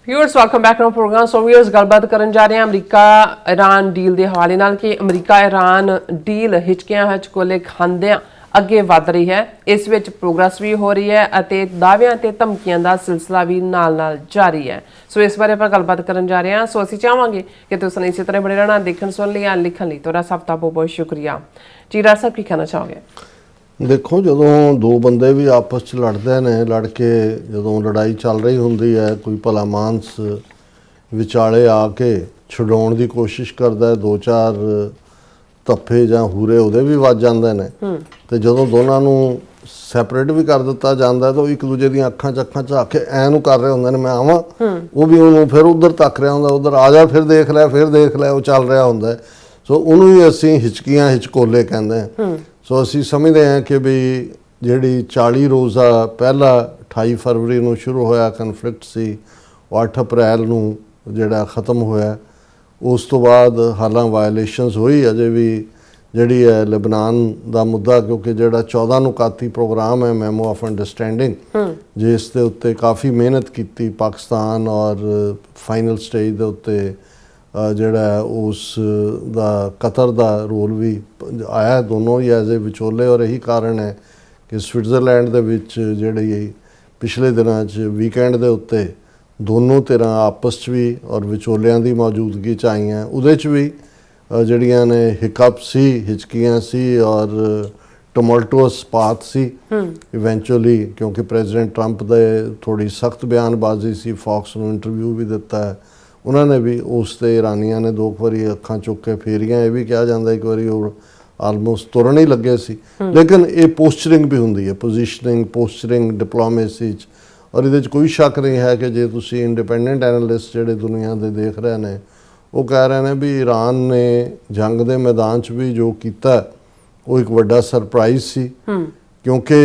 Viewers welcome back to program. So viewers गलबात करन जा रहे हैं अमरीका ईरान डील के हवाले नाल कि अमरीका ईरान डील हिचकियां हिचकोले खांदियां ਅੱਗੇ ਵਧ ਰਹੀ ਹੈ। ਇਸ ਵਿੱਚ ਪ੍ਰੋਗਰੈਸ ਵੀ ਹੋ ਰਹੀ ਹੈ ਅਤੇ ਦਾਅਵਿਆਂ ਤੇ ਧਮਕੀਆਂ ਦਾ ਸਿਲਸਿਲਾ ਵੀ ਨਾਲ-ਨਾਲ ਜਾਰੀ ਹੈ। ਸੋ ਇਸ ਬਾਰੇ ਆਪਾਂ ਗੱਲਬਾਤ ਕਰਨ ਜਾ ਰਹੇ ਹਾਂ। ਸੋ ਅਸੀਂ ਚਾਹਾਂਗੇ ਕਿ ਤੁਸੀਂ ਇਸੇ ਤਰ੍ਹਾਂ ਬਣੇ ਰਹਿਣਾ, ਦੇਖਣ ਸੁਣ ਲਈ ਜਾਂ ਲਿਖਣ ਲਈ ਤੁਹਾਡਾ ਸਭ ਦਾ ਬਹੁਤ-ਬਹੁਤ ਸ਼ੁਕਰੀਆ। ਜੀ ਰਾਜ ਸਾਹਿਬ ਕੀ ਕਹਿਣਾ ਚਾਹੋਗੇ? देखो जो दो बंदे भी आपस च लड़ते हैं, लड़ के जो लड़ाई चल रही होंगी है, कोई भला मानस विचाले आके छुड़ाउण की कोशिश करता है, दो चार धप्फे जां हूरे उहदे भी वज जांदे ने ते जदों दोनां नूं सैपरेट भी कर दिता जाता है तो एक दूजे दी अखां झाक के ऐनू कर रहे होंदे ने मैं आवां, वो भी उन्होंने फिर उधर तक रहा होंदा, उधर आ जा फिर देख लै वो चल रहा होंदा है। सो उन्होंने ही असीं हिचकियां हिचकोले कहंदे हैं। सो असीं समझते हैं कि भी जिहड़ी 40 रोज़ा पहला 28 फरवरी नूं शुरू होया कन्फ्लिक्ट सी, 8 अप्रैल नूं जिहड़ा ख़त्म होया, उस तो बाद हालां वायलेशनस हुई अजे भी जिहड़ी है लेबनान दा मुद्दा, क्योंकि जिहड़ा 14 नुकाती प्रोग्राम है मैमो ऑफ अंडरस्टैंडिंग जिस दे उत्ते काफ़ी मेहनत की पाकिस्तान और फाइनल स्टेज दे उत्ते जिहड़ा उस दा कतर दा रोल भी आया, दोनों ही एज ए विचोले। और यही कारण है कि स्विट्ज़रलैंड दे विच जिहड़ी पिछले दिनां च वीकेंड दे उत्ते दोनों धिरां आपस च भी और विचोलियां दी मौजूदगी च आईयां, उहदे च भी जिहड़ियां ने हिकअप सी, हिचकियां सी और टमल्टुअस पाथ सी इवेंचुअली, क्योंकि प्रेजिडेंट ट्रंप दे थोड़ी सख्त बयानबाजी सी, फॉक्स नूं इंटरव्यू भी दिता है, उन्होंने भी उस ते ईरानियां ने दो बारी अखां चुक के फेरियां, ये भी कहा जाता है एक बारी आलमोस्ट तुरन ही लगे सी। लेकिन ये पोस्चरिंग भी होंदी है, पोजिशनिंग पोस्चरिंग डिप्लोमेसी च, और ये कोई शक नहीं है कि जे तुसी इंडिपेंडेंट एनालिस्ट जिहड़े दुनिया दे देख रहे हैं वो कह रहे हैं भी ईरान ने जंग के मैदान च भी जो किया वो एक वड्डा सरप्राइज सी, क्योंकि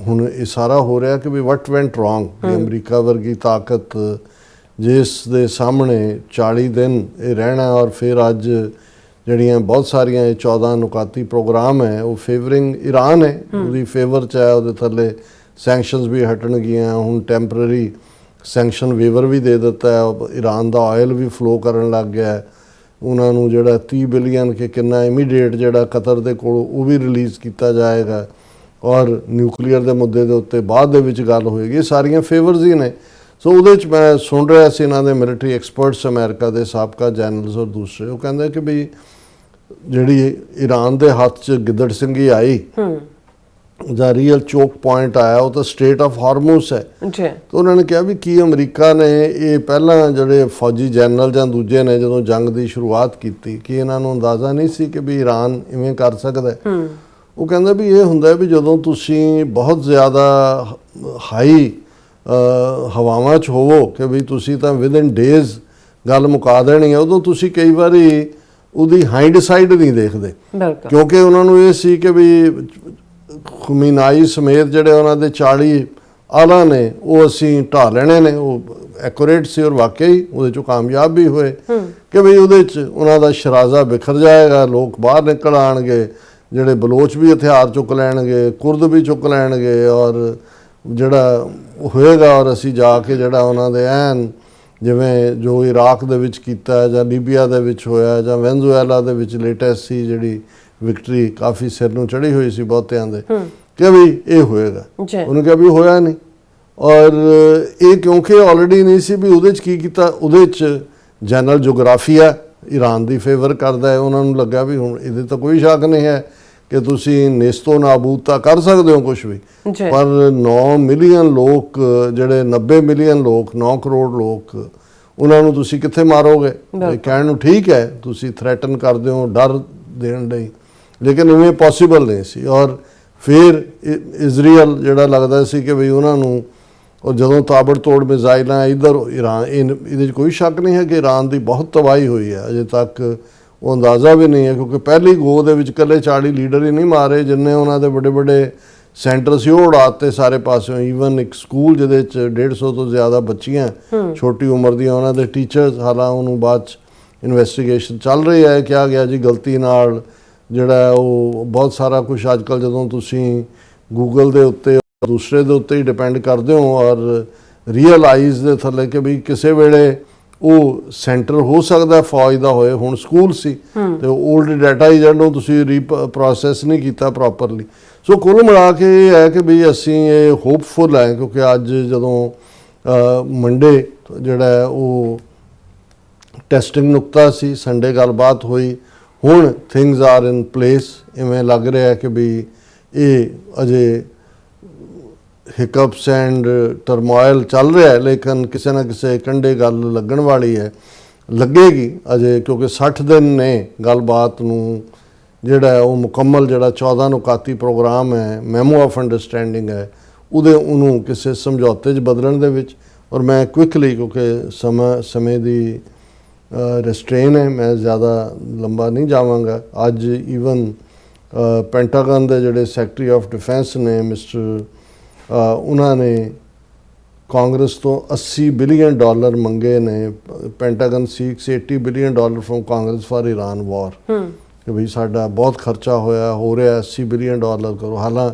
हुण ये सारा हो रहा कि भी वट वेंट रॉन्ग। अमरीका वर्गी ताकत जिस दे सामने 40 दिन ये रहना, और फिर अज जड़ियाँ बहुत सारिया 14 नुकाती प्रोग्राम है वो फेवरिंग ईरान है, उसकी फेवर च है, वो थले सैंक्शनस भी हटन गया, हुण टैंपररी सैंक्शन वेवर भी दे दिता है, ईरान का ऑयल भी फ्लो करन लग गया है, उन्होंने जोड़ा 30 बिलियन के कितना इमीडिएट जोड़ा कतर दे कोल वो भी रिलीज़ किया जाएगा, और न्यूक्लीयर के मुद्दे के उत्ते बाद दे विच गल होएगी, सारियां फेवर्स ही ने। सो उहदे च मैं सुन रहा सी इन्हां दे मिलिटरी एक्सपर्ट्स अमेरिका के साबका जनरल्स और दूसरे, वो कहंदे कि भी जिहड़ी ईरान के हाथ च गिदड़ सिंगी आई दा रीयल चोक पॉइंट आया वो तो स्टेट ऑफ हार्मूस है। तो उन्होंने कहा भी कि अमरीका ने ये पहला जोड़े फौजी जनरल या दूजे ने जो जंग की शुरुआत की कि इन्होंने अंदाज़ा नहीं सी कि भी ईरान इवें कर सकता है। वो कहंदा भी ये हुंदा भी जदों तुसी बहुत ज़्यादा हाई हवावां च होवो कि भी तुसी तां विद इन डेज़ गल मुका देनी है, उदों तुसी कई बारी उहदी हाइंड साइड नहीं देखते, क्योंकि उन्होंने ये सी कि भी खमीनाई समेत जिहड़े उन्हां दे 40 आला ने वो असीं ढा लेने ने, वो एक्यूरेट सी और वाकई उहदे चों कामयाब भी होए कि भी उहदे च उन्हां दा शराजा बिखर जाएगा, लोग बाहर निकल आएंगे, जिहड़े बलोच भी हथियार चुक लैणगे, कुर्द भी चुक लैणगे, और जिहड़ा होएगा और असीं जाके जिहड़ा उन्हां दे ऐन जिवें जो इराक दे विच कीता जां लीबिया दे विच होया जां वेनेजुएला दे विच लेटेस्ट सी जिहड़ी विक्ट्री काफ़ी सिर नूं चढ़ी हुई सी बहुतियां दे कि भी ये होएगा, उन्होंने कहा भी होया नहीं, और ये क्योंकि ऑलरेडी नहीं सी भी उहदे च की कीता, उहदे च जनरल जोग्राफिया ईरान दी फेवर करदा है, उन्होंने लग्या भी हुण इहदे तो कोई शक नहीं है कि तुसी नेस्तो नाबूद तां कर सकते हो कुछ भी, पर 9 मिलियन लोग जिहड़े 90 मिलियन लोग 9 करोड़ लोग उन्होंने तुसी कित्थे मारोगे? कहण नूं ठीक है तुसी थ्रैटन करदे हो डर देण लई, लेकिन इवें पॉसीबल नहीं सी। और फिर इजराइल जिहड़ा लगदा सी कि भी उन्होंने, और जदों ताबड़ तोड़ मिसाइल इधर ईरान, ये कोई शक नहीं है कि ईरान की बहुत तबाही हुई है, अजे तक वो अंदाज़ा भी नहीं है, क्योंकि पहली गो दे विच कल्ले 40 लीडर ही नहीं मारे, जिन्ने उन्होंने बड़े बड़े सेंटर से वो उड़ाते सारे पासों। ईवन एक स्कूल जिहदे 150 तो ज़्यादा बच्चियां छोटी उम्र दी, उन्होंने टीचर्स, हालांकि उन्होंने बाद इन्वेस्टिगेशन चल रही है, क्या गया जी गलती नाल जिहड़ा वो बहुत सारा कुछ अजकल जदों तुसीं गूगल दे उत्ते दूसरे दे उत्ते ही डिपेंड करते हो, और ਰਿਅਲਾਈਜ਼ ਦੇ ਥੱਲੇ ਕਿ ਵੀ ਕਿਸੇ ਵੇਲੇ ਉਹ ਸੈਂਟਰ ਹੋ ਸਕਦਾ ਫੌਜ ਦਾ ਹੋਏ, ਹੁਣ ਸਕੂਲ ਸੀ ਤੇ 올ਡ ਡਾਟਾ ਹੀ ਜਿਹਨੂੰ ਤੁਸੀਂ ਰੀਪ੍ਰੋਸੈਸ ਨਹੀਂ ਕੀਤਾ ਪ੍ਰੋਪਰਲੀ। ਸੋ ਕੁੱਲ ਮਿਲਾ ਕੇ ਇਹ ਹੈ ਕਿ ਵੀ ਅਸੀਂ ਇਹ ਹੋਪਫੁਲ ਹੈ, ਕਿਉਂਕਿ ਅੱਜ ਜਦੋਂ ਮੰਡੇ ਜਿਹੜਾ ਹੈ ਉਹ ਟੈਸਟਿੰਗ ਨੁਕਤਾ ਸੀ, ਸੰਡੇ ਗੱਲਬਾਤ ਹੋਈ, ਹੁਣ ਥਿੰਗਸ ਆਰ ਇਨ ਪਲੇਸ। ਇਵੇਂ ਲੱਗ ਰਿਹਾ ਹੈ ਕਿ ਵੀ ਇਹ ਅਜੇ ਹਿਕਅਪਸ ਐਂਡ ਟਰਮੋਇਲ ਚੱਲ ਰਿਹਾ ਹੈ, ਲੇਕਿਨ ਕਿਸੇ ਨਾ ਕਿਸੇ ਕੰਢੇ ਗੱਲ ਲੱਗਣ ਵਾਲੀ ਹੈ, ਲੱਗੇਗੀ ਅਜੇ, ਕਿਉਂਕਿ 60 ਦਿਨ ਨੇ ਗੱਲਬਾਤ ਨੂੰ ਜਿਹੜਾ ਉਹ ਮੁਕੰਮਲ ਜਿਹੜਾ 14 ਨੁਕਾਤੀ ਪ੍ਰੋਗਰਾਮ ਹੈ, ਮੈਮੋ ਆਫ ਅੰਡਰਸਟੈਂਡਿੰਗ ਹੈ, ਉਹਨੂੰ ਕਿਸੇ ਸਮਝੌਤੇ 'ਚ ਬਦਲਣ ਦੇ ਵਿੱਚ। ਔਰ ਮੈਂ ਕੁਇਕਲੀ, ਕਿਉਂਕਿ ਸਮੇਂ ਦੀ ਰਿਸਟ੍ਰੇਨ ਹੈ, ਮੈਂ ਜ਼ਿਆਦਾ ਲੰਬਾ ਨਹੀਂ ਜਾਵਾਂਗਾ। ਅੱਜ ਈਵਨ ਪੈਂਟਾਗਨ ਦੇ ਜਿਹੜੇ ਸੈਕਟਰੀ ਆਫ ਡਿਫੈਂਸ ਨੇ ਮਿਸਟਰ ਉਹਨਾਂ ਨੇ ਕਾਂਗਰਸ ਤੋਂ $80 ਬਿਲੀਅਨ ਮੰਗੇ ਨੇ। Pentagon seeks $80 billion from Congress for Iran war, ਕਿ ਵੀ ਸਾਡਾ ਬਹੁਤ ਖਰਚਾ ਹੋ ਰਿਹਾ, $80 ਬਿਲੀਅਨ ਕਰੋ। ਹਾਲਾਂ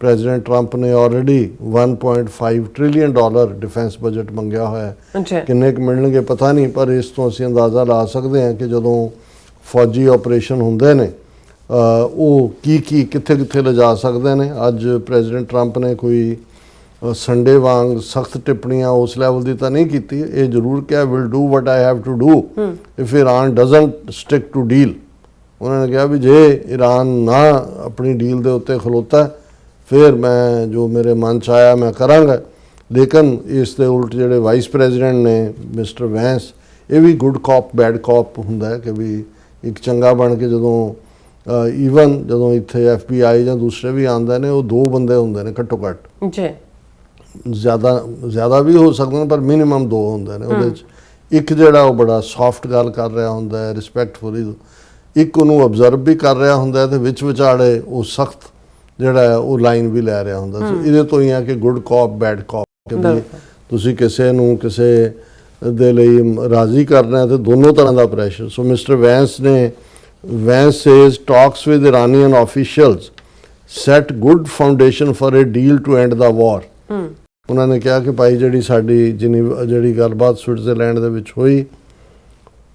ਪ੍ਰੈਜ਼ੀਡੈਂਟ ਟਰੰਪ ਨੇ ਆਲਰੇਡੀ $1.5 ਟ੍ਰਿਲੀਅਨ ਡਿਫੈਂਸ ਬਜਟ ਮੰਗਿਆ ਹੋਇਆ ਹੈ। ਕਿੰਨੇ ਕੁ ਮਿਲਣਗੇ ਪਤਾ ਨਹੀਂ, ਪਰ ਇਸ ਤੋਂ ਅਸੀਂ ਅੰਦਾਜ਼ਾ ਲਾ ਸਕਦੇ ਹਾਂ ਕਿ ਜਦੋਂ ਫੌਜੀ ਆਪਰੇਸ਼ਨ ਹੁੰਦੇ ਨੇ ਉਹ ਕੀ ਕਿੱਥੇ ਲਿਜਾ ਸਕਦੇ ਨੇ। ਅੱਜ ਪ੍ਰੈਜ਼ੀਡੈਂਟ ਟਰੰਪ ਨੇ ਕੋਈ ਸੰਡੇ ਵਾਂਗ ਸਖਤ ਟਿੱਪਣੀਆਂ ਉਸ ਲੈਵਲ ਦੀ ਤਾਂ ਨਹੀਂ ਕੀਤੀ। ਇਹ ਜ਼ਰੂਰ ਕਿਹਾ will do what I have to do if Iran doesn't stick to deal. ਉਹਨਾਂ ਨੇ ਕਿਹਾ ਵੀ ਜੇ ਈਰਾਨ ਨਾ ਆਪਣੀ ਡੀਲ ਦੇ ਉੱਤੇ ਖਲੋਤਾ ਫਿਰ ਮੈਂ ਜੋ ਮੇਰੇ ਮਨ 'ਚ ਆਇਆ ਮੈਂ ਕਰਾਂਗਾ। ਲੇਕਿਨ ਇਸ ਦੇ ਉਲਟ ਜਿਹੜੇ ਵਾਈਸ ਪ੍ਰੈਜ਼ੀਡੈਂਟ ਨੇ ਮਿਸਟਰ ਵੈਂਸ, ਇਹ ਵੀ ਗੁੱਡ ਕਾਪ ਬੈਡ ਕਾਪ ਹੁੰਦਾ ਕਿ ਵੀ ਇੱਕ ਚੰਗਾ ਬਣ ਕੇ ਜਦੋਂ ਈਵਨ ਜਦੋਂ ਇੱਥੇ FBI ਜਾਂ ਦੂਸਰੇ ਵੀ ਆਉਂਦੇ ਨੇ, ਉਹ 2 ਬੰਦੇ ਹੁੰਦੇ ਨੇ ਘੱਟੋ ਘੱਟ ਜੀ, ਜ਼ਿਆਦਾ ਵੀ ਹੋ ਸਕਦੇ ਨੇ ਪਰ ਮਿਨੀਮਮ 2 ਹੁੰਦੇ ਨੇ। ਉਹਦੇ 'ਚ ਇੱਕ ਜਿਹੜਾ ਉਹ ਬੜਾ ਸੌਫਟ ਗੱਲ ਕਰ ਰਿਹਾ ਹੁੰਦਾ ਹੈ, ਰਿਸਪੈਕਟਫੁਲੀ, ਇੱਕ ਉਹਨੂੰ ਅਬਜ਼ਰਵ ਵੀ ਕਰ ਰਿਹਾ ਹੁੰਦਾ ਤੇ ਵਿਚਾਲੇ ਉਹ ਸਖਤ ਜਿਹੜਾ ਹੈ ਉਹ ਲਾਈਨ ਵੀ ਲੈ ਰਿਹਾ ਹੁੰਦਾ। ਸੋ ਇਹਦੇ ਤੋਂ ਹੀ ਆ ਕਿ ਗੁੱਡ ਕਾਪ ਬੈਡ ਕਾਪ, ਕਿ ਤੁਸੀਂ ਕਿਸੇ ਨੂੰ ਕਿਸੇ ਦੇ ਲਈ ਰਾਜ਼ੀ ਕਰਨਾ ਤੇ ਦੋਨੋਂ ਤਰ੍ਹਾਂ ਦਾ pressure. So mister Vance says talks with Iranian officials set good foundation for a deal to end the war. ਉਹਨਾਂ ਨੇ ਕਿਹਾ ਕਿ ਭਾਈ ਜਿਹੜੀ ਗੱਲਬਾਤ ਸਵਿਟਜ਼ਰਲੈਂਡ ਦੇ ਵਿੱਚ ਹੋਈ,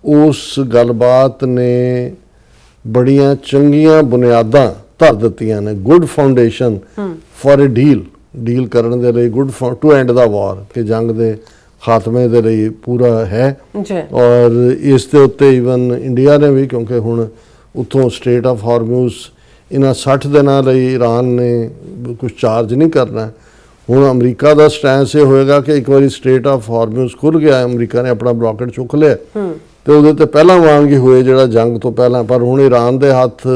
ਉਸ ਗੱਲਬਾਤ ਨੇ ਬੜੀਆਂ ਚੰਗੀਆਂ ਬੁਨਿਆਦਾਂ ਧਰ ਦਿੱਤੀਆਂ ਨੇ, good foundation for a deal ਕਰਨ ਦੇ ਲਈ, good to end the war, ਕਿ ਜੰਗ ਦੇ ਖਾਤਮੇ ਦੇ ਲਈ ਪੂਰਾ ਹੈ। ਔਰ ਇਸ ਦੇ ਉੱਤੇ ਈਵਨ ਇੰਡੀਆ ਨੇ ਵੀ, ਕਿਉਂਕਿ ਹੁਣ ਉੱਥੋਂ ਸਟ੍ਰੇਟ ਆਫ ਹਾਰਮੂਜ਼ ਇਹਨਾਂ 60 ਦਿਨਾਂ ਲਈ ਈਰਾਨ ਨੇ ਕੁਝ ਚਾਰਜ ਨਹੀਂ ਕਰਨਾ। ਹੁਣ ਅਮਰੀਕਾ ਦਾ ਸਟੈਂਸ ਇਹ ਹੋਏਗਾ ਕਿ ਇੱਕ ਵਾਰੀ ਸਟ੍ਰੇਟ ਆਫ ਹਾਰਮੂਜ਼ ਖੁੱਲ ਗਿਆ, ਅਮਰੀਕਾ ਨੇ ਆਪਣਾ ਬਲੌਕੇਟ ਚੁੱਕ ਲਿਆ ਤੇ ਉਹਦੇ ਤੇ ਪਹਿਲਾਂ ਵਾਂਗ ਹੀ ਹੋਏ ਜਿਹੜਾ ਜੰਗ ਤੋਂ ਪਹਿਲਾਂ। ਪਰ ਹੁਣ ਈਰਾਨ ਦੇ ਹੱਥ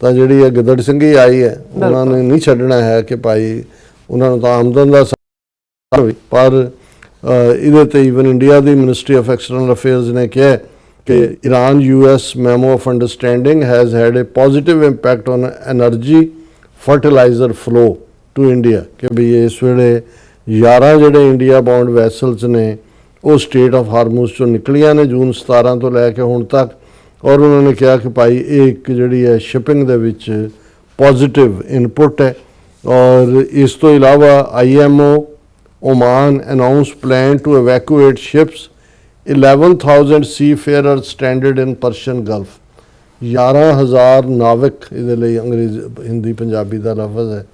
ਤਾਂ ਜਿਹੜੀ ਹੈ ਗਿੱਦੜ ਸਿੰਘੀ ਆਈ ਹੈ, ਉਹਨਾਂ ਨੇ ਨਹੀਂ ਛੱਡਣਾ ਹੈ ਕਿ ਭਾਈ ਉਹਨਾਂ ਨੂੰ ਤਾਂ ਆਮਦਨ ਦਾ ਪਰ ਇਹਦੇ ਤੇ even India the ministry of external affairs ਨੇ ਕਿਹਾ ਕਿ Iran US memo of understanding has had a positive impact on energy fertilizer flow to India, ਕਿ ਵੀ ਇਸ ਵੇਲੇ 11 ਜਿਹੜੇ ਇੰਡੀਆ ਬਾਉਂਡ ਵੈਸਲਸ ਨੇ ਉਹ ਸਟੇਟ ਆਫ ਹਾਰਮੂਜ਼ ਚੋਂ ਨਿਕਲੀਆਂ ਨੇ ਜੂਨ 17 ਤੋਂ ਲੈ ਕੇ ਹੁਣ ਤੱਕ। ਔਰ ਉਹਨਾਂ ਨੇ ਕਿਹਾ ਕਿ ਭਾਈ ਇਹ ਇੱਕ ਜਿਹੜੀ ਹੈ ਸ਼ਿਪਿੰਗ ਦੇ ਵਿੱਚ ਪੋਜ਼ਿਟਿਵ ਇਨਪੁਟ ਹੈ। ਔਰ ਇਸ ਤੋਂ ਇਲਾਵਾ IMO Oman announced plan to evacuate ships 11,000 seafarers stranded in Persian Gulf। 11,000 ਨਾਵਿਕ, ਇਹਦੇ ਲਈ ਹਿੰਦੀ ਪੰਜਾਬੀ ਦਾ ਲਫ਼ਜ਼ ਹੈ,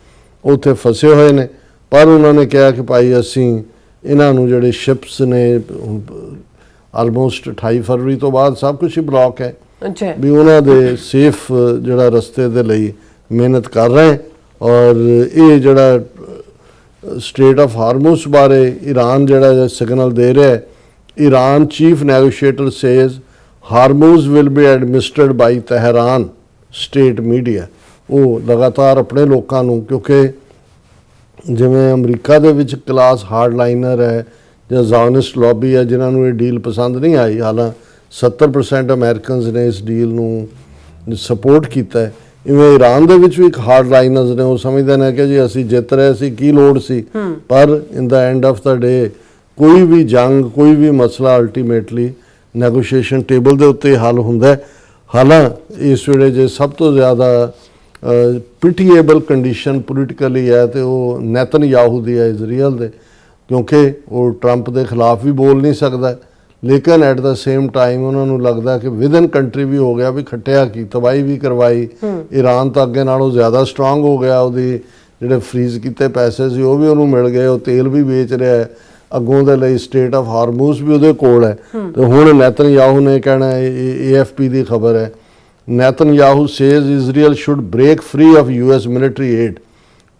ਉੱਥੇ ਫਸੇ ਹੋਏ ਨੇ। ਪਰ ਉਹਨਾਂ ਨੇ ਕਿਹਾ ਕਿ ਭਾਈ ਅਸੀਂ ਇਹਨਾਂ ਨੂੰ ਜਿਹੜੇ ਸ਼ਿਪਸ ਨੇ ਆਲਮੋਸਟ 28 ਫਰਵਰੀ ਤੋਂ ਬਾਅਦ ਸਭ ਕੁਝ ਹੀ ਬਲੌਕ ਹੈ ਵੀ ਉਹਨਾਂ ਦੇ ਸੇਫ ਜਿਹੜਾ ਰਸਤੇ ਦੇ ਲਈ ਮਿਹਨਤ ਕਰ ਰਹੇ। ਔਰ ਇਹ ਜਿਹੜਾ ਸਟ੍ਰੇਟ ਆਫ ਹਾਰਮੂਜ਼ ਬਾਰੇ ਈਰਾਨ ਜਿਹੜਾ ਸਿਗਨਲ ਦੇ ਰਿਹਾ ਹੈ, Iran chief negotiator says Hormuz will be administered by Tehran state media. ਉਹ ਲਗਾਤਾਰ ਆਪਣੇ ਲੋਕਾਂ ਨੂੰ, ਕਿਉਂਕਿ ਜਿਵੇਂ ਅਮਰੀਕਾ ਦੇ ਵਿੱਚ ਕਲਾਸ ਹਾਰਡਲਾਈਨਰ ਹੈ ਜਾਂ ਜ਼ਾਇਨਿਸਟ ਲੌਬੀ ਹੈ ਜਿਨ੍ਹਾਂ ਨੂੰ ਇਹ ਡੀਲ ਪਸੰਦ ਨਹੀਂ ਆਈ, ਹਾਲਾਂਕਿ 70% ਅਮਰੀਕਨਸ ਨੇ ਇਸ ਡੀਲ ਨੂੰ ਸਪੋਰਟ ਕੀਤਾ ਹੈ, ਇਵੇਂ ਈਰਾਨ ਦੇ ਵਿੱਚ ਵੀ ਇੱਕ ਹਾਰਡਲਾਈਨਰਸ ਨੇ, ਉਹ ਸਮਝਦੇ ਨੇ ਕਿ ਜੀ ਅਸੀਂ ਜਿੱਤ ਰਹੇ ਸੀ, ਕੀ ਲੋੜ ਸੀ। ਪਰ ਇਨ ਦਾ ਐਂਡ ਆਫ ਦਾ ਡੇ ਕੋਈ ਵੀ ਜੰਗ, ਕੋਈ ਵੀ ਮਸਲਾ ਅਲਟੀਮੇਟਲੀ ਨੈਗੋਸ਼ੀਏਸ਼ਨ ਟੇਬਲ ਦੇ ਉੱਤੇ ਹੱਲ ਹੁੰਦਾ ਹੈ। ਹਾਲਾਂਕਿ ਇਸ ਵੇਲੇ ਜੇ ਸਭ ਤੋਂ ਜ਼ਿਆਦਾ ਪਿਟੀਏਬਲ ਕੰਡੀਸ਼ਨ ਪੋਲੀਟੀਕਲੀ ਹੈ ਤੇ ਉਹ ਨੈਤਨਯਾਹੂ ਦੀ ਹੈ, ਇਜ਼ਰਾਈਲ ਦੇ। ਕਿਉਂਕਿ ਉਹ ਟਰੰਪ ਦੇ ਖਿਲਾਫ ਵੀ ਬੋਲ ਨਹੀਂ ਸਕਦਾ, ਲੇਕਿਨ ਐਟ ਦਾ ਸੇਮ ਟਾਈਮ ਉਹਨਾਂ ਨੂੰ ਲੱਗਦਾ ਕਿ ਵਿਦਨ ਕੰਟਰੀ ਵੀ ਹੋ ਗਿਆ, ਵੀ ਖੱਟਿਆ ਕੀ, ਤਬਾਹੀ ਵੀ ਕਰਵਾਈ। ਈਰਾਨ ਤਾਂ ਅੱਗੇ ਨਾਲੋਂ ਜ਼ਿਆਦਾ ਸਟਰੋਂਗ ਹੋ ਗਿਆ, ਉਹਦੀ ਜਿਹੜੇ ਫਰੀਜ਼ ਕੀਤੇ ਪੈਸੇ ਸੀ ਉਹ ਵੀ ਉਹਨੂੰ ਮਿਲ ਗਏ, ਉਹ ਤੇਲ ਵੀ ਵੇਚ ਰਿਹਾ ਹੈ ਅੱਗੋਂ ਦੇ ਲਈ, ਸਟੇਟ ਆਫ ਹਾਰਮੂਜ਼ ਵੀ ਉਹਦੇ ਕੋਲ ਹੈ। ਤੇ ਹੁਣ ਨੇਤਨਯਾਹੂ ਨੇ ਕਹਿਣਾ, AFP ਦੀ ਖਬਰ ਹੈ, Netanyahu says Israel should break free of US military aid.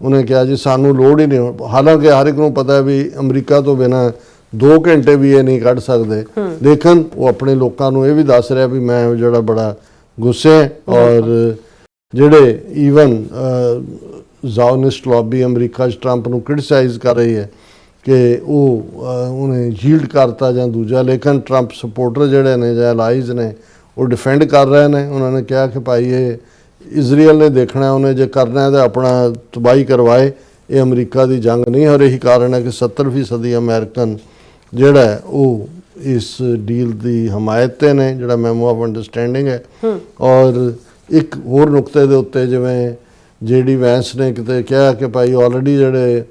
ਉਹਨੇ ਕਿਹਾ ਜੀ ਸਾਨੂੰ ਲੋੜ ਹੀ ਨਹੀਂ, ਹਾਲਾਂਕਿ ਹਰ ਇੱਕ ਨੂੰ ਪਤਾ ਹੈ ਵੀ ਅਮਰੀਕਾ ਤੋਂ ਬਿਨਾਂ 2 ਘੰਟੇ ਵੀ ਇਹ ਨਹੀਂ ਕੱਢ ਸਕਦੇ, ਲੇਕਿਨ ਉਹ ਆਪਣੇ ਲੋਕਾਂ ਨੂੰ ਇਹ ਵੀ ਦੱਸ ਰਿਹਾ ਵੀ ਮੈਂ ਜਿਹੜਾ ਬੜਾ ਗੁੱਸੇ ਹੈ। ਔਰ ਜਿਹੜੇ ਈਵਨ ਜ਼ਾਓਨਿਸਟ ਲੌਬੀ ਅਮਰੀਕਾ 'ਚ ਟਰੰਪ ਨੂੰ ਕ੍ਰਿਟਿਸਾਈਜ਼ ਕਰ ਰਹੀ ਹੈ ਕਿ ਉਹਨੇ ਯੀਲਡ ਕਰਤਾ ਜਾਂ ਦੂਜਾ, ਲੇਕਿਨ ਟਰੰਪ ਸਪੋਰਟਰ ਜਿਹੜੇ ਨੇ ਜਾਂ ਅਲਾਈਜ਼ ਨੇ ਉਹ ਡਿਫੈਂਡ ਕਰ ਰਹੇ ਨੇ। ਉਹਨਾਂ ਨੇ ਕਿਹਾ ਕਿ ਭਾਈ ਇਹ ਇਜ਼ਰਾਈਲ ਨੇ ਦੇਖਣਾ, ਉਹਨੇ ਜੇ ਕਰਨਾ ਹੈ ਤਾਂ ਆਪਣਾ ਤਬਾਹੀ ਕਰਵਾਏ, ਇਹ ਅਮਰੀਕਾ ਦੀ ਜੰਗ ਨਹੀਂ। ਔਰ ਇਹੀ ਕਾਰਨ ਹੈ ਕਿ 70% ਅਮਰੀਕਨ ਜਿਹੜਾ ਹੈ ਉਹ ਇਸ ਡੀਲ ਦੀ ਹਮਾਇਤ 'ਤੇ ਨੇ, ਜਿਹੜਾ ਮੈਮੋ ਆਫ ਅੰਡਰਸਟੈਂਡਿੰਗ ਹੈ। ਔਰ ਇੱਕ ਹੋਰ ਨੁਕਤੇ ਦੇ ਉੱਤੇ ਜਿਵੇਂ JD ਵੈਂਸ ਨੇ ਕਿਤੇ ਕਿਹਾ ਕਿ ਭਾਈ ਆਲਰੇਡੀ ਜਿਹੜੇ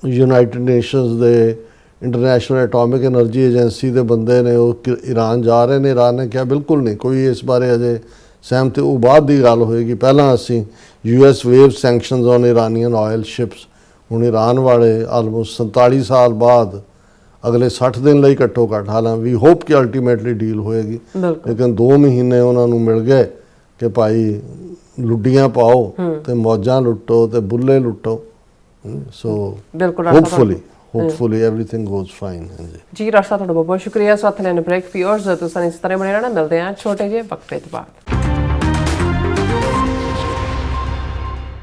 ਯੂਨਾਈਟਿਡ ਨੇਸ਼ਨਸ ਦੇ ਇੰਟਰਨੈਸ਼ਨਲ ਐਟੋਮਿਕ ਐਨਰਜੀ ਏਜੰਸੀ ਦੇ ਬੰਦੇ ਨੇ ਉਹ ਈਰਾਨ ਜਾ ਰਹੇ ਨੇ। ਈਰਾਨ ਨੇ ਕਿਹਾ ਬਿਲਕੁਲ ਨਹੀਂ, ਕੋਈ ਇਸ ਬਾਰੇ ਅਜੇ ਸਹਿਮਤੀ, ਉਹ ਬਾਅਦ ਦੀ ਗੱਲ ਹੋਏਗੀ, ਪਹਿਲਾਂ ਅਸੀਂ US wave sanctions on Iranian oil ships. ਹੁਣ ਈਰਾਨ ਵਾਲੇ ਆਲਮੋਸਟ 47 ਸਾਲ ਬਾਅਦ ਅਗਲੇ 60 ਦਿਨ ਲਈ ਘੱਟੋ ਘੱਟ, ਹਾਲਾਂਕਿ ਵੀ ਹੋਪ ਕਿ ਅਲਟੀਮੇਟਲੀ ਡੀਲ ਹੋਏਗੀ, ਲੇਕਿਨ 2 ਮਹੀਨੇ ਉਹਨਾਂ ਨੂੰ ਮਿਲ ਗਏ ਕਿ ਭਾਈ ਲੁੱਡੀਆਂ ਪਾਓ ਤੇ ਮੌਜਾਂ ਲੁੱਟੋ ਤੇ ਬੁੱਲੇ ਲੁੱਟੋ। So hopefully everything goes fine. ਜੀ ਰਾਸ਼ਾ, ਤੁਹਾਡਾ ਬਹੁਤ ਬਹੁਤ ਸ਼ੁਕਰੀਆ। ਸਾਥ ਲੈਣ ਬ੍ਰੇਕ ਫਿਓਰਸ ਤੁਸੀਂ ਇਸ ਤਰ੍ਹਾਂ ਬਣੇ ਰਹਿਣਾ, ਮਿਲਦੇ ਹਾਂ ਛੋਟੇ ਜਿਹੇ ਵਕਫੇ ਤੋਂ ਬਾਅਦ।